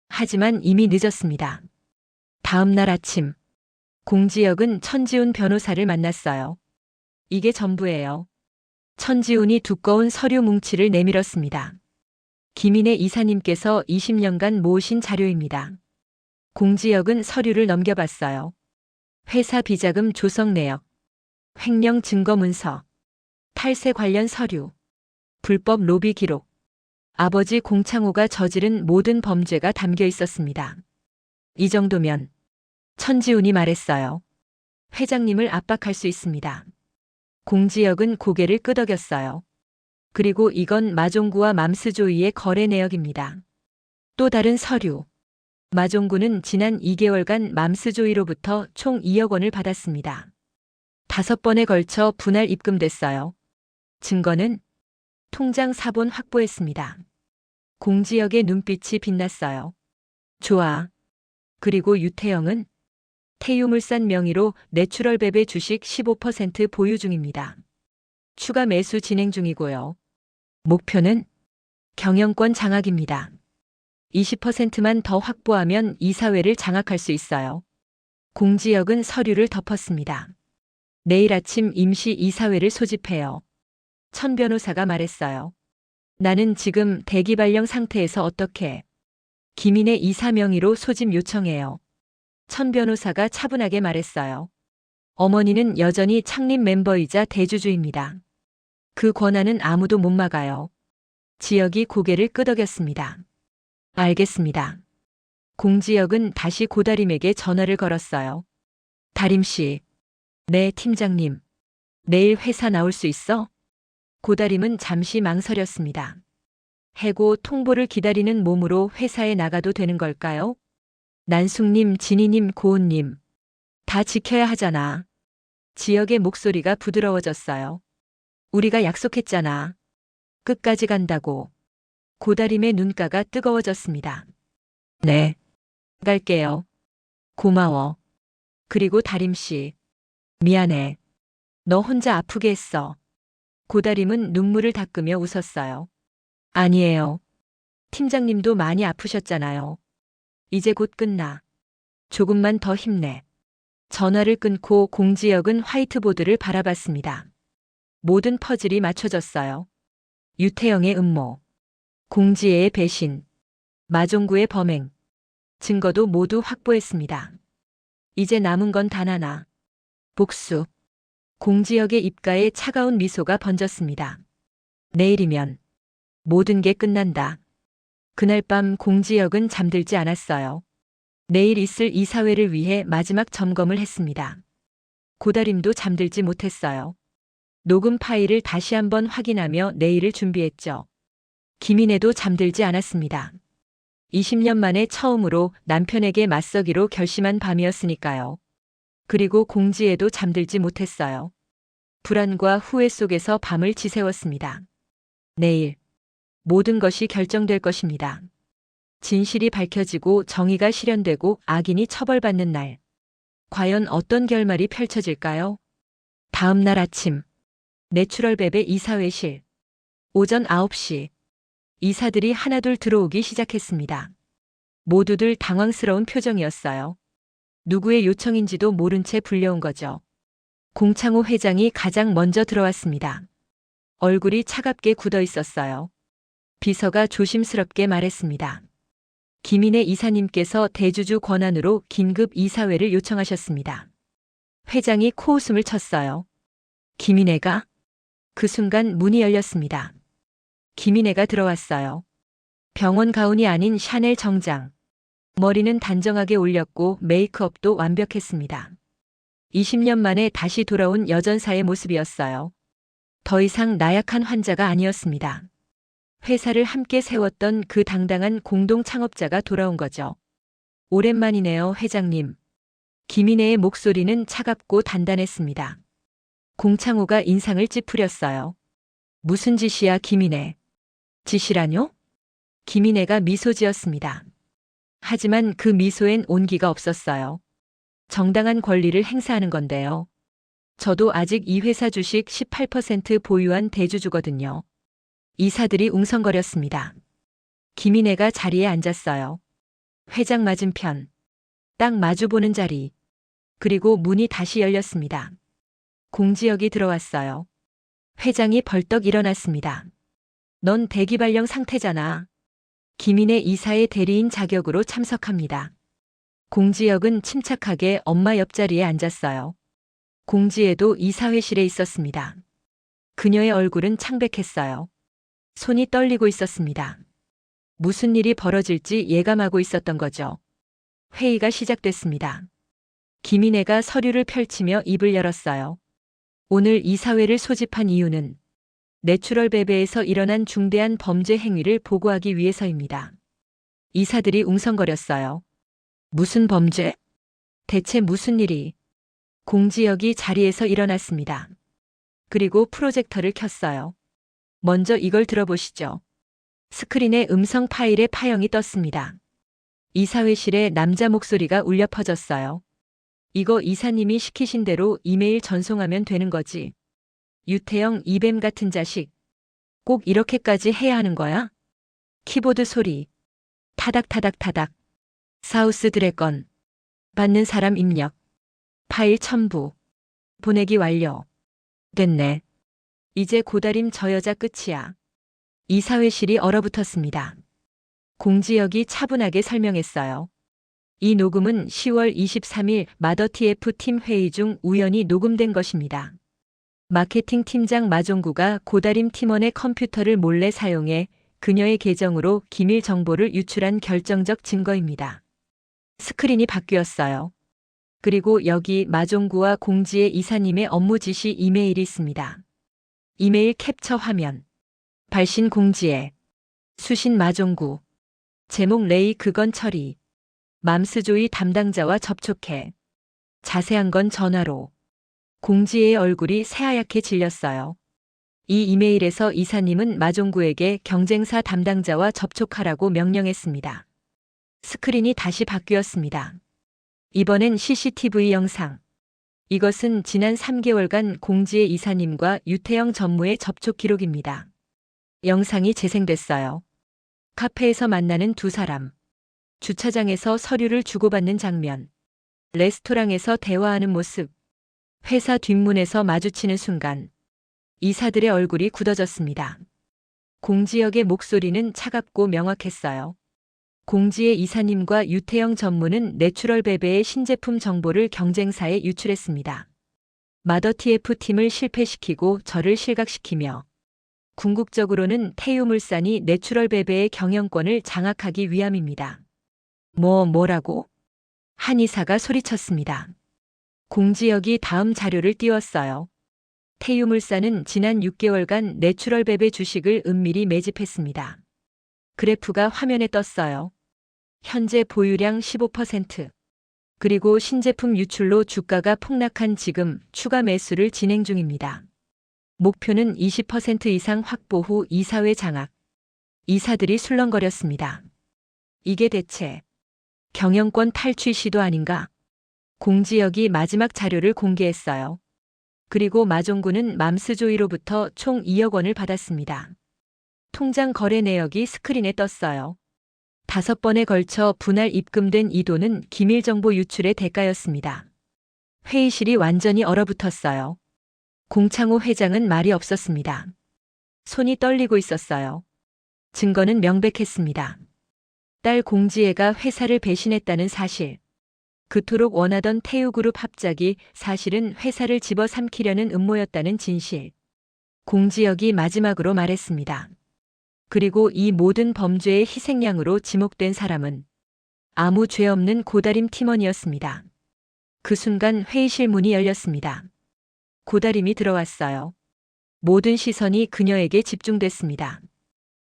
하지만 이미 늦었습니다. 다음 날 아침, 공지혁은 천지훈 변호사를 만났어요. 이게 전부예요. 천지훈이 두꺼운 서류 뭉치를 내밀었습니다. 김인혜 이사님께서 20년간 모으신 자료입니다. 공지혁은 서류를 넘겨봤어요. 회사 비자금 조성 내역, 횡령 증거 문서, 탈세 관련 서류, 불법 로비 기록, 아버지 공창호가 저지른 모든 범죄가 담겨 있었습니다. 이 정도면 천지훈이 말했어요. 회장님을 압박할 수 있습니다. 공지혁은 고개를 끄덕였어요. 그리고 이건 마종구와 맘스조이의 거래 내역입니다. 또 다른 서류. 마종구는 지난 2개월간 맘스조이로부터 총 2억 원을 받았습니다. 5번에 걸쳐 분할 입금됐어요. 증거는 통장 사본 확보했습니다. 공지혁의 눈빛이 빛났어요. 좋아. 그리고 유태영은 태유물산 명의로 내추럴 베베 주식 15% 보유 중입니다. 추가 매수 진행 중이고요. 목표는 경영권 장악입니다. 20%만 더 확보하면 이사회를 장악할 수 있어요. 공지혁은 서류를 덮었습니다. 내일 아침 임시 이사회를 소집해요. 천 변호사가 말했어요. 나는 지금 대기 발령 상태에서 어떻게? 김인혜 이사 명의로 소집 요청해요. 천 변호사가 차분하게 말했어요. 어머니는 여전히 창립 멤버이자 대주주입니다. 그 권한은 아무도 못 막아요. 지혁이 고개를 끄덕였습니다. 알겠습니다. 공지혁은 다시 고다림에게 전화를 걸었어요. 다림씨. 네, 팀장님. 내일 회사 나올 수 있어? 고다림은 잠시 망설였습니다. 해고 통보를 기다리는 몸으로 회사에 나가도 되는 걸까요? 난숙님, 진희님, 고은님. 다 지켜야 하잖아. 지혁의 목소리가 부드러워졌어요. 우리가 약속했잖아. 끝까지 간다고. 고다림의 눈가가 뜨거워졌습니다. 네. 갈게요. 고마워. 그리고 다림씨. 미안해. 너 혼자 아프게 했어. 고다림은 눈물을 닦으며 웃었어요. 아니에요. 팀장님도 많이 아프셨잖아요. 이제 곧 끝나. 조금만 더 힘내. 전화를 끊고 공지혁은 화이트보드를 바라봤습니다. 모든 퍼즐이 맞춰졌어요. 유태영의 음모, 공지혜의 배신, 마종구의 범행, 증거도 모두 확보했습니다. 이제 남은 건 단 하나. 복수. 공지혁의 입가에 차가운 미소가 번졌습니다. 내일이면 모든 게 끝난다. 그날 밤 공지혁은 잠들지 않았어요. 내일 있을 이사회를 위해 마지막 점검을 했습니다. 고다림도 잠들지 못했어요. 녹음 파일을 다시 한번 확인하며 내일을 준비했죠. 김인혜도 잠들지 않았습니다. 20년 만에 처음으로 남편에게 맞서기로 결심한 밤이었으니까요. 그리고 공지혜도 잠들지 못했어요. 불안과 후회 속에서 밤을 지새웠습니다. 내일 모든 것이 결정될 것입니다. 진실이 밝혀지고 정의가 실현되고 악인이 처벌받는 날. 과연 어떤 결말이 펼쳐질까요? 다음 날 아침. 내추럴 베베 이사회실. 오전 9시. 이사들이 하나둘 들어오기 시작했습니다. 모두들 당황스러운 표정이었어요. 누구의 요청인지도 모른 채 불려온 거죠. 공창호 회장이 가장 먼저 들어왔습니다. 얼굴이 차갑게 굳어 있었어요. 비서가 조심스럽게 말했습니다. 김인혜 이사님께서 대주주 권한으로 긴급 이사회를 요청하셨습니다. 회장이 코웃음을 쳤어요. 김인혜가? 그 순간 문이 열렸습니다. 김인혜가 들어왔어요. 병원 가운이 아닌 샤넬 정장. 머리는 단정하게 올렸고 메이크업도 완벽했습니다. 20년 만에 다시 돌아온 여전사의 모습이었어요. 더 이상 나약한 환자가 아니었습니다. 회사를 함께 세웠던 그 당당한 공동 창업자가 돌아온 거죠. 오랜만이네요, 회장님. 김인혜의 목소리는 차갑고 단단했습니다. 공창호가 인상을 찌푸렸어요. 무슨 짓이야, 김인혜? 짓이라뇨? 김인혜가 미소 지었습니다. 하지만 그 미소엔 온기가 없었어요. 정당한 권리를 행사하는 건데요. 저도 아직 이 회사 주식 18% 보유한 대주주거든요. 이사들이 웅성거렸습니다. 김인혜가 자리에 앉았어요. 회장 맞은편, 딱 마주보는 자리. 그리고 문이 다시 열렸습니다. 공지혁이 들어왔어요. 회장이 벌떡 일어났습니다. 넌 대기발령 상태잖아. 김인혜 이사의 대리인 자격으로 참석합니다. 공지혁은 침착하게 엄마 옆자리에 앉았어요. 공지혜도 이사회실에 있었습니다. 그녀의 얼굴은 창백했어요. 손이 떨리고 있었습니다. 무슨 일이 벌어질지 예감하고 있었던 거죠. 회의가 시작됐습니다. 김인혜가 서류를 펼치며 입을 열었어요. 오늘 이사회를 소집한 이유는 내추럴 베베에서 일어난 중대한 범죄 행위를 보고하기 위해서입니다. 이사들이 웅성거렸어요. 무슨 범죄? 대체 무슨 일이? 공지혁이 자리에서 일어났습니다. 그리고 프로젝터를 켰어요. 먼저 이걸 들어보시죠. 스크린에 음성 파일의 파형이 떴습니다. 이사회실에 남자 목소리가 울려 퍼졌어요. 이거 이사님이 시키신 대로 이메일 전송하면 되는 거지. 유태영 이뱀 같은 자식. 꼭 이렇게까지 해야 하는 거야? 키보드 소리. 타닥타닥타닥. 사우스 드래건. 받는 사람 입력. 파일 첨부. 보내기 완료. 됐네. 이제 고다림 저 여자 끝이야. 이사회실이 얼어붙었습니다. 공지혁이 차분하게 설명했어요. 이 녹음은 10월 23일 마더 TF 팀 회의 중 우연히 녹음된 것입니다. 마케팅 팀장 마종구가 고다림 팀원의 컴퓨터를 몰래 사용해 그녀의 계정으로 기밀 정보를 유출한 결정적 증거입니다. 스크린이 바뀌었어요. 그리고 여기 마종구와 공지의 이사님의 업무 지시 이메일이 있습니다. 이메일 캡처 화면. 발신 공지에. 수신 마종구. 제목 레이 그건 처리. 맘스조이 담당자와 접촉해. 자세한 건 전화로. 공지혜의 얼굴이 새하얗게 질렸어요. 이 이메일에서 이사님은 마종구에게 경쟁사 담당자와 접촉하라고 명령했습니다. 스크린이 다시 바뀌었습니다. 이번엔 CCTV 영상. 이것은 지난 3개월간 공지혜 이사님과 유태영 전무의 접촉 기록입니다. 영상이 재생됐어요. 카페에서 만나는 두 사람. 주차장에서 서류를 주고받는 장면. 레스토랑에서 대화하는 모습. 회사 뒷문에서 마주치는 순간. 이사들의 얼굴이 굳어졌습니다. 공지혁의 목소리는 차갑고 명확했어요. 공지의 이사님과 유태영 전무는 내추럴 베베의 신제품 정보를 경쟁사에 유출했습니다. 마더 TF 팀을 실패시키고 저를 실각시키며 궁극적으로는 태유물산이 내추럴 베베의 경영권을 장악하기 위함입니다. 뭐라고? 한 이사가 소리쳤습니다. 공지혁이 다음 자료를 띄웠어요. 태유물산은 지난 6개월간 내추럴 베베 주식을 은밀히 매집했습니다. 그래프가 화면에 떴어요. 현재 보유량 15%. 그리고 신제품 유출로 주가가 폭락한 지금 추가 매수를 진행 중입니다. 목표는 20% 이상 확보 후 이사회 장악. 이사들이 술렁거렸습니다. 이게 대체 경영권 탈취 시도 아닌가? 공지혁이 마지막 자료를 공개했어요. 그리고 마종구는 맘스조이로부터 총 2억 원을 받았습니다. 통장 거래 내역이 스크린에 떴어요. 5번에 걸쳐 분할 입금된 이 돈은 기밀 정보 유출의 대가였습니다. 회의실이 완전히 얼어붙었어요. 공창호 회장은 말이 없었습니다. 손이 떨리고 있었어요. 증거는 명백했습니다. 딸 공지혜가 회사를 배신했다는 사실. 그토록 원하던 태우그룹 합작이 사실은 회사를 집어삼키려는 음모였다는 진실. 공지혁이 마지막으로 말했습니다. 그리고 이 모든 범죄의 희생양으로 지목된 사람은 아무 죄 없는 고다림 팀원이었습니다. 그 순간 회의실 문이 열렸습니다. 고다림이 들어왔어요. 모든 시선이 그녀에게 집중됐습니다.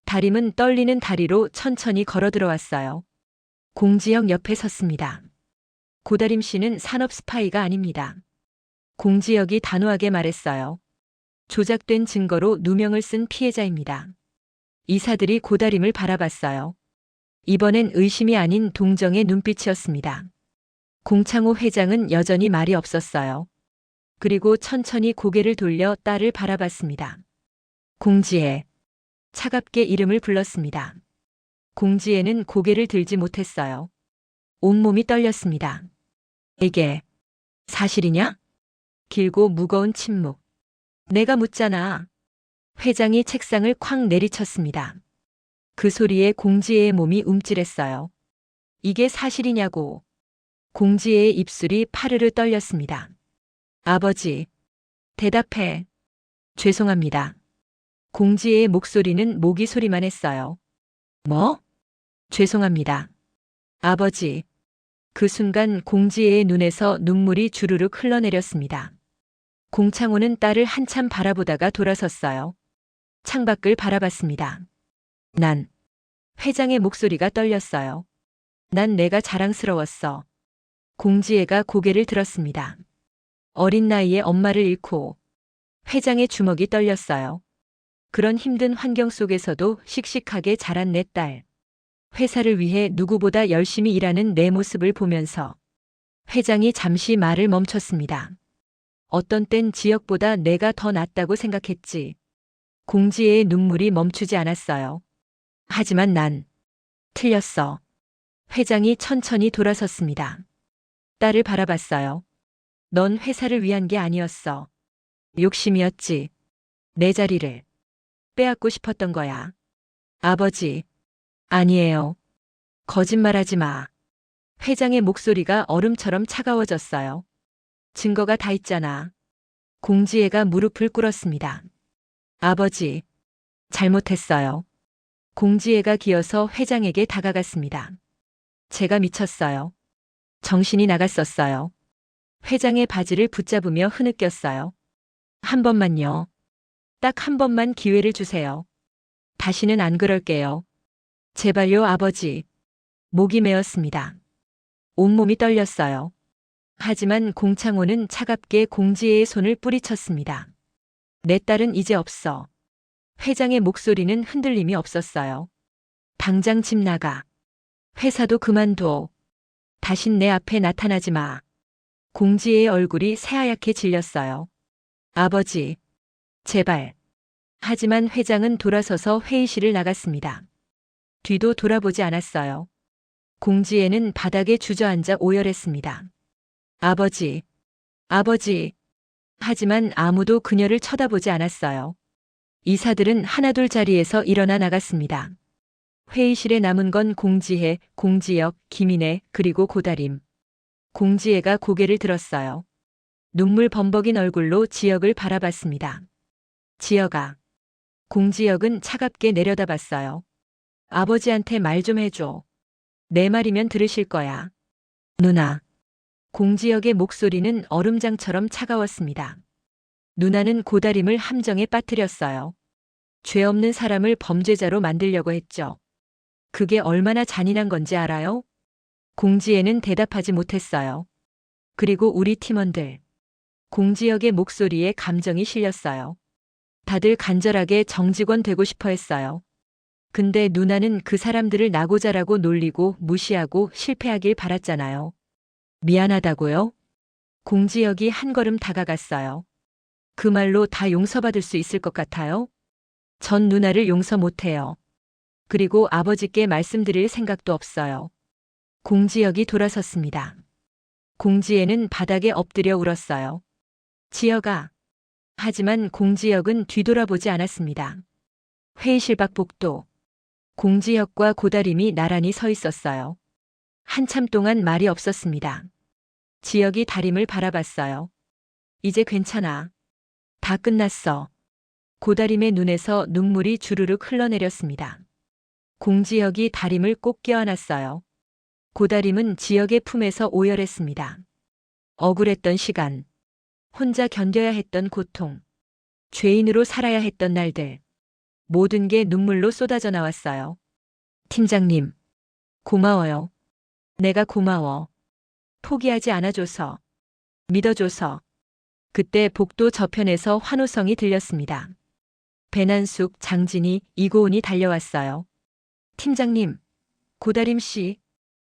다림은 떨리는 다리로 천천히 걸어 들어왔어요. 공지혁 옆에 섰습니다. 고다림 씨는 산업 스파이가 아닙니다. 공지혁이 단호하게 말했어요. 조작된 증거로 누명을 쓴 피해자입니다. 이사들이 고다림을 바라봤어요. 이번엔 의심이 아닌 동정의 눈빛이었습니다. 공창호 회장은 여전히 말이 없었어요. 그리고 천천히 고개를 돌려 딸을 바라봤습니다. 공지혜. 차갑게 이름을 불렀습니다. 공지혜는 고개를 들지 못했어요. 온몸이 떨렸습니다. 이게 사실이냐? 길고 무거운 침묵. 내가 묻잖아. 회장이 책상을 쾅 내리쳤습니다. 그 소리에 공지혜의 몸이 움찔했어요. 이게 사실이냐고. 공지혜의 입술이 파르르 떨렸습니다. 아버지. 대답해. 죄송합니다. 공지혜의 목소리는 모기 소리만 했어요. 뭐? 죄송합니다. 아버지. 그 순간 공지혜의 눈에서 눈물이 주르륵 흘러내렸습니다. 공창호는 딸을 한참 바라보다가 돌아섰어요. 창밖을 바라봤습니다. 난. 회장의 목소리가 떨렸어요. 난 내가 자랑스러웠어. 공지혜가 고개를 들었습니다. 어린 나이에 엄마를 잃고 회장의 주먹이 떨렸어요. 그런 힘든 환경 속에서도 씩씩하게 자란 내 딸. 회사를 위해 누구보다 열심히 일하는 내 모습을 보면서 회장이 잠시 말을 멈췄습니다. 어떤 땐 지역보다 내가 더 낫다고 생각했지. 공지혜의 눈물이 멈추지 않았어요. 하지만 난 틀렸어. 회장이 천천히 돌아섰습니다. 딸을 바라봤어요. 넌 회사를 위한 게 아니었어. 욕심이었지. 내 자리를 빼앗고 싶었던 거야. 아버지. 아니에요. 거짓말하지 마. 회장의 목소리가 얼음처럼 차가워졌어요. 증거가 다 있잖아. 공지혜가 무릎을 꿇었습니다. 아버지. 잘못했어요. 공지혜가 기어서 회장에게 다가갔습니다. 제가 미쳤어요. 정신이 나갔었어요. 회장의 바지를 붙잡으며 흐느꼈어요. 한 번만요. 딱 한 번만 기회를 주세요. 다시는 안 그럴게요. 제발요, 아버지. 목이 메었습니다. 온몸이 떨렸어요. 하지만 공창호는 차갑게 공지혜의 손을 뿌리쳤습니다. 내 딸은 이제 없어. 회장의 목소리는 흔들림이 없었어요. 당장 집 나가. 회사도 그만둬. 다신 내 앞에 나타나지 마. 공지혜의 얼굴이 새하얗게 질렸어요. 아버지. 제발. 하지만 회장은 돌아서서 회의실을 나갔습니다. 뒤도 돌아보지 않았어요. 공지혜는 바닥에 주저앉아 오열했습니다. 아버지. 아버지. 하지만 아무도 그녀를 쳐다보지 않았어요. 이사들은 하나둘 자리에서 일어나 나갔습니다. 회의실에 남은 건 공지혜, 공지혁, 김인혜, 그리고 고다림. 공지혜가 고개를 들었어요. 눈물 범벅인 얼굴로 지혁을 바라봤습니다. 지혁아. 공지혁은 차갑게 내려다봤어요. 아버지한테 말 좀 해줘. 내 말이면 들으실 거야. 누나. 공지혁의 목소리는 얼음장처럼 차가웠습니다. 누나는 고다림을 함정에 빠뜨렸어요. 죄 없는 사람을 범죄자로 만들려고 했죠. 그게 얼마나 잔인한 건지 알아요? 공지혜는 대답하지 못했어요. 그리고 우리 팀원들. 공지혁의 목소리에 감정이 실렸어요. 다들 간절하게 정직원 되고 싶어 했어요. 근데 누나는 그 사람들을 나고자라고 놀리고 무시하고 실패하길 바랐잖아요. 미안하다고요? 공지혁이 한 걸음 다가갔어요. 그 말로 다 용서받을 수 있을 것 같아요? 전 누나를 용서 못해요. 그리고 아버지께 말씀드릴 생각도 없어요. 공지혁이 돌아섰습니다. 공지혜는 바닥에 엎드려 울었어요. 지혁아. 하지만 공지혁은 뒤돌아보지 않았습니다. 회의실 밖 복도. 공지혁과 고다림이 나란히 서 있었어요. 한참 동안 말이 없었습니다. 지혁이 다림을 바라봤어요. 이제 괜찮아. 다 끝났어. 고다림의 눈에서 눈물이 주르륵 흘러내렸습니다. 공지혁이 다림을 꼭 껴안았어요. 고다림은 지혁의 품에서 오열했습니다. 억울했던 시간. 혼자 견뎌야 했던 고통. 죄인으로 살아야 했던 날들. 모든 게 눈물로 쏟아져 나왔어요. 팀장님. 고마워요. 내가 고마워. 포기하지 않아줘서, 믿어줘서. 그때 복도 저편에서 환호성이 들렸습니다. 배난숙, 장진희, 이고은이 달려왔어요. 팀장님, 고다림 씨.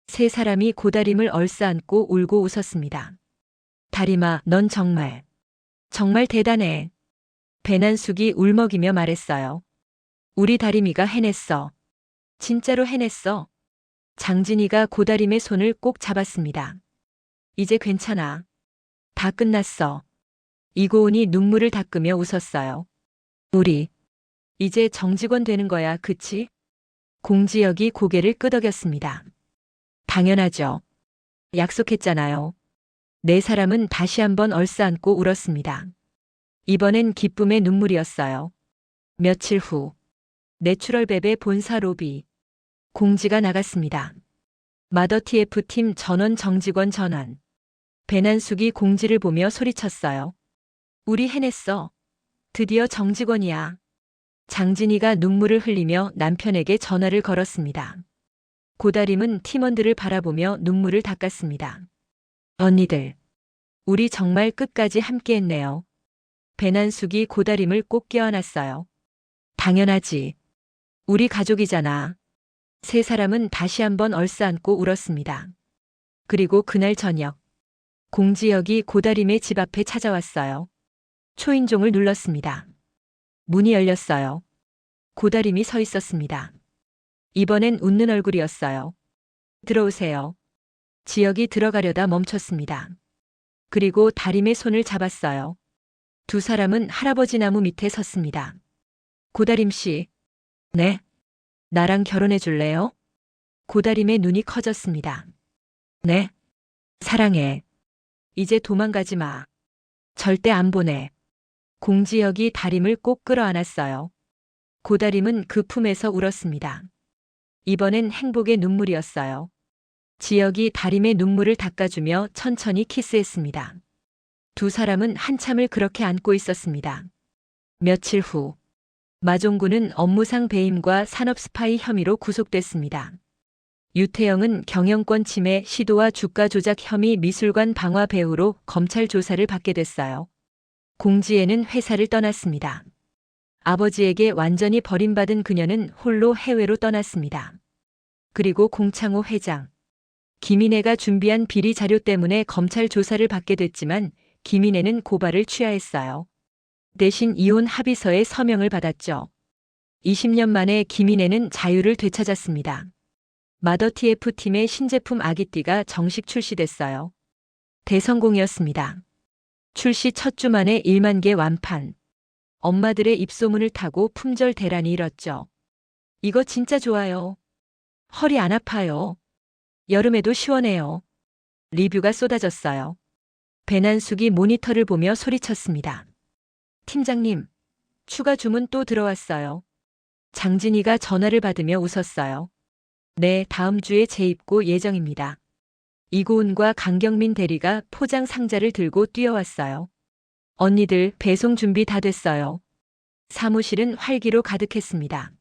세 사람이 고다림을 얼싸안고 울고 웃었습니다. 다림아, 넌 정말, 정말 대단해. 배난숙이 울먹이며 말했어요. 우리 다림이가 해냈어. 진짜로 해냈어. 장진희가 고다림의 손을 꼭 잡았습니다. 이제 괜찮아. 다 끝났어. 이고은이 눈물을 닦으며 웃었어요. 우리, 이제 정직원 되는 거야, 그치? 공지혁이 고개를 끄덕였습니다. 당연하죠. 약속했잖아요. 네 사람은 다시 한번 얼싸안고 울었습니다. 이번엔 기쁨의 눈물이었어요. 며칠 후, 내추럴베베 본사 로비. 공지가 나갔습니다. 마더TF팀 전원 정직원 전환. 배난숙이 공지를 보며 소리쳤어요. 우리 해냈어. 드디어 정직원이야. 장진희가 눈물을 흘리며 남편에게 전화를 걸었습니다. 고다림은 팀원들을 바라보며 눈물을 닦았습니다. 언니들, 우리 정말 끝까지 함께했네요. 배난숙이 고다림을 꼭 껴안았어요. 당연하지. 우리 가족이잖아. 세 사람은 다시 한번 얼싸안고 울었습니다. 그리고 그날 저녁, 공지혁이 고다림의 집 앞에 찾아왔어요. 초인종을 눌렀습니다. 문이 열렸어요. 고다림이 서 있었습니다. 이번엔 웃는 얼굴이었어요. 들어오세요. 지혁이 들어가려다 멈췄습니다. 그리고 다림의 손을 잡았어요. 두 사람은 할아버지 나무 밑에 섰습니다. 고다림 씨. 네. 나랑 결혼해 줄래요? 고다림의 눈이 커졌습니다. 네. 사랑해. 이제 도망가지 마. 절대 안 보내. 공지혁이 다림을 꼭 끌어안았어요. 고다림은 그 품에서 울었습니다. 이번엔 행복의 눈물이었어요. 지혁이 다림의 눈물을 닦아주며 천천히 키스했습니다. 두 사람은 한참을 그렇게 안고 있었습니다. 며칠 후, 마종구는 업무상 배임과 산업 스파이 혐의로 구속됐습니다. 유태영은 경영권 침해 시도와 주가 조작 혐의 미술관 방화 배후로 검찰 조사를 받게 됐어요. 공지혜는 회사를 떠났습니다. 아버지에게 완전히 버림받은 그녀는 홀로 해외로 떠났습니다. 그리고 공창호 회장. 김인혜가 준비한 비리 자료 때문에 검찰 조사를 받게 됐지만 김인혜는 고발을 취하했어요. 대신 이혼 합의서에 서명을 받았죠. 20년 만에 김인혜는 자유를 되찾았습니다. 마더TF팀의 신제품 아기띠가 정식 출시됐어요. 대성공이었습니다. 출시 첫 주 만에 1만 개 완판. 엄마들의 입소문을 타고 품절 대란이 일었죠. 이거 진짜 좋아요. 허리 안 아파요. 여름에도 시원해요. 리뷰가 쏟아졌어요. 배난숙이 모니터를 보며 소리쳤습니다. 팀장님, 추가 주문 또 들어왔어요. 장진희가 전화를 받으며 웃었어요. 네, 다음 주에 재입고 예정입니다. 이고은과 강경민 대리가 포장 상자를 들고 뛰어왔어요. 언니들, 배송 준비 다 됐어요. 사무실은 활기로 가득했습니다.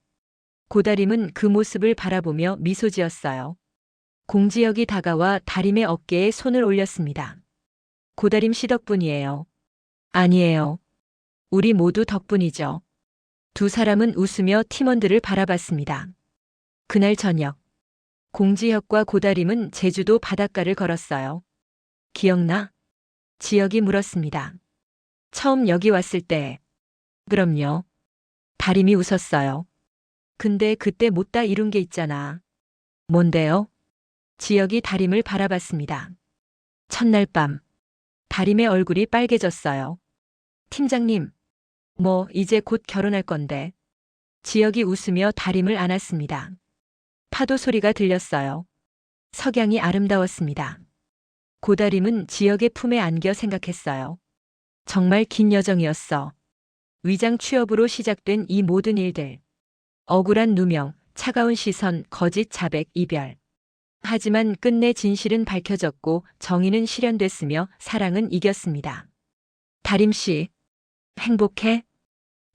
고다림은 그 모습을 바라보며 미소 지었어요. 공지혁이 다가와 다림의 어깨에 손을 올렸습니다. 고다림 씨 덕분이에요. 아니에요. 우리 모두 덕분이죠. 두 사람은 웃으며 팀원들을 바라봤습니다. 그날 저녁, 공지혁과 고다림은 제주도 바닷가를 걸었어요. 기억나? 지혁이 물었습니다. 처음 여기 왔을 때. 그럼요. 다림이 웃었어요. 근데 그때 못다 이룬 게 있잖아. 뭔데요? 지혁이 다림을 바라봤습니다. 첫날 밤, 다림의 얼굴이 빨개졌어요. 팀장님, 이제 곧 결혼할 건데. 지혁이 웃으며 다림을 안았습니다. 파도 소리가 들렸어요. 석양이 아름다웠습니다. 고다림은 지혁의 품에 안겨 생각했어요. 정말 긴 여정이었어. 위장 취업으로 시작된 이 모든 일들. 억울한 누명, 차가운 시선, 거짓 자백, 이별. 하지만 끝내 진실은 밝혀졌고 정의는 실현됐으며 사랑은 이겼습니다. 다림 씨, 행복해?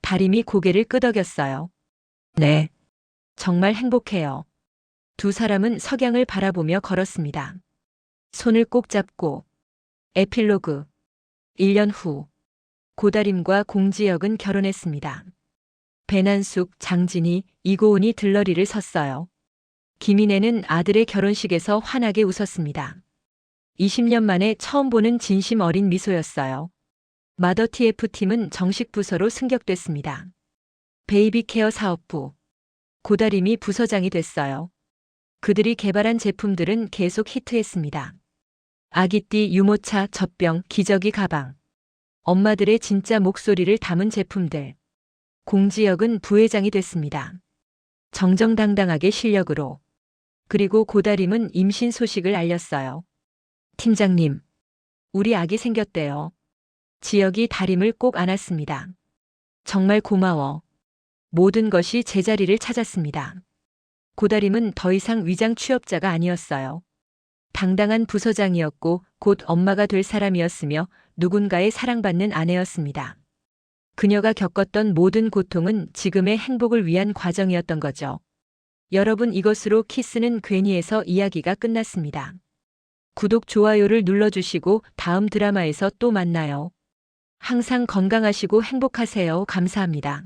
다림이 고개를 끄덕였어요. 네, 정말 행복해요. 두 사람은 석양을 바라보며 걸었습니다. 손을 꼭 잡고. 에필로그. 1년 후. 고다림과 공지혁은 결혼했습니다. 배난숙, 장진이, 이고은이 들러리를 섰어요. 김인애는 아들의 결혼식에서 환하게 웃었습니다. 20년 만에 처음 보는 진심 어린 미소였어요. 마더 TF팀은 정식 부서로 승격됐습니다. 베이비케어 사업부. 고다림이 부서장이 됐어요. 그들이 개발한 제품들은 계속 히트했습니다. 아기띠, 유모차, 젖병, 기저귀 가방. 엄마들의 진짜 목소리를 담은 제품들. 공지혁은 부회장이 됐습니다. 정정당당하게 실력으로. 그리고 고다림은 임신 소식을 알렸어요. 팀장님, 우리 아기 생겼대요. 지혁이 다림을 꼭 안았습니다. 정말 고마워. 모든 것이 제자리를 찾았습니다. 고다림은 더 이상 위장 취업자가 아니었어요. 당당한 부서장이었고 곧 엄마가 될 사람이었으며 누군가의 사랑받는 아내였습니다. 그녀가 겪었던 모든 고통은 지금의 행복을 위한 과정이었던 거죠. 여러분, 이것으로 키스는 괜히에서 이야기가 끝났습니다. 구독, 좋아요를 눌러주시고 다음 드라마에서 또 만나요. 항상 건강하시고 행복하세요. 감사합니다.